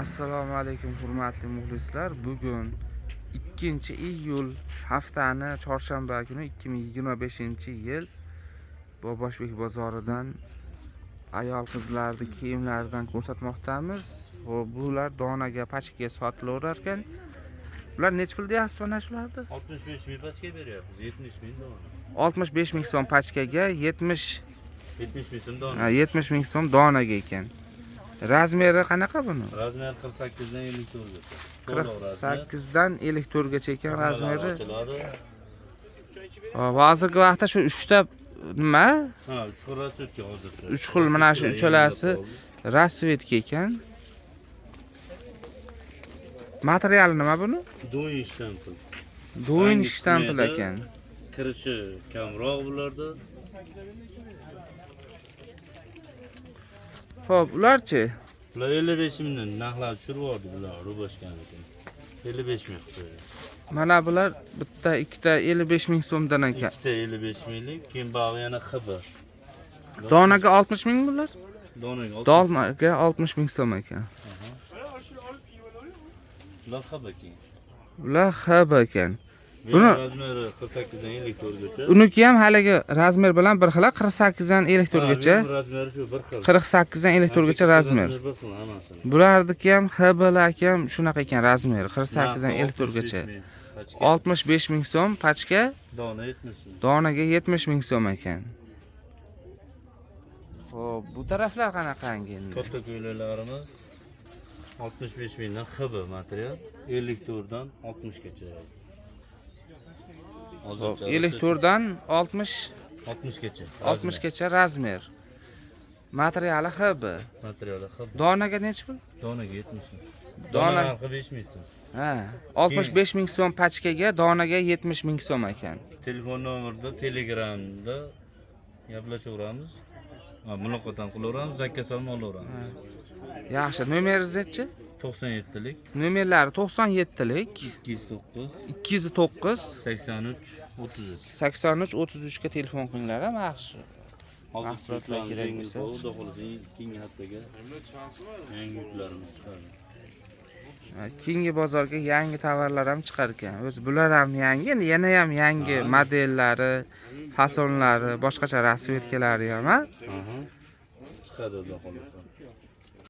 Assalomu alaykum hurmatli muxlislar. Bugun 2-iyul haftani chorshanba kuni 2025-yil Boboshbek bozoridan ayol qizlarning kiyimlaridan ko'rsatmoqdamiz. Bular donaga, pachkaga sotilaverar ekan. Bular necha pul deyapsiz mana shularni? 65 ming pachka beryapmiz, 70 ming dona. 65 ming so'm pachkaga, 70 ming so'm dona. 70 ming so'm donaga ekan. Razmeri qanaqa buni? Razmer 48 dan 54 gacha. 48 dan 54 gacha ekan razmeri. Hozirgi vaqtda shu 3 ta nima? Ha, 3 xil rasvetga hozircha. 3 xil mana shu uchalasi rasvetka ekan. Materiali nima buni? Do'yin shtampil. Do'yin shtampil ekan. Kirishi kamroq bularda. Xo'p, ularchi? Bular 55 mingdan narxlar tushirib yubordi bular, ruboshgan ekan. 55 ming qo'ydi. Mana bular bitta, ikkita 55 ming so'mdan ekan. Ikkita 55 minglik, keyin bog'i yana xibi. Donaga 60 ming bular? Donaga 60 ming so'm ekan. Bular xibi keyin. Bular xibi ekan. Buni razmeri 48 dan 54 gacha. Uniki ham haligi razmer bilan bir xil, 48 dan 54 gacha. Razmeri shu bir xil. 48 dan 54 gacha razmer. Bularniki ham HBlar ham shunaqa ekan razmer, 48 dan 54 gacha. 65 ming so'm pachka, dona 70 ming. donaga 70 ming so'm ekan. Xo'p, bu taraflar qanaqangi endi? Katta ko'ylaklarimiz 65 mingdan HB material, 54 dan 60 gacha. 54 dan 60 gacha. 60 gacha razmer. Materiali HB. Materiali HB. Donaga necha pul? Donaga 70 ming. Dona narxi 5 ming so'm. Ha, 65 ming so'm pachkaga, donaga 70 ming so'm ekan. Telefon nomerida, Telegramda gaplashaveramiz. Muloqot ham qilaveramiz, zakaz ham olaveramiz. Yaxshi, nomeringiz-chi? 97lik. Nomerlari 97lik 209 209 83 33. 83 33 ga telefon qilinglar, yaxshi. Mahsulotlar kerak bo'lsa, Xudo xolasa keyingi haftaga yangi yuklarimiz chiqadi. Keyingi bozorga yangi tovarlar ham chiqar ekan. O'zi bular ham yangi, endi yana ham yangi modellari, fasonlari, boshqacha rasvetkalari ham, Chiqadi xudo xolasa.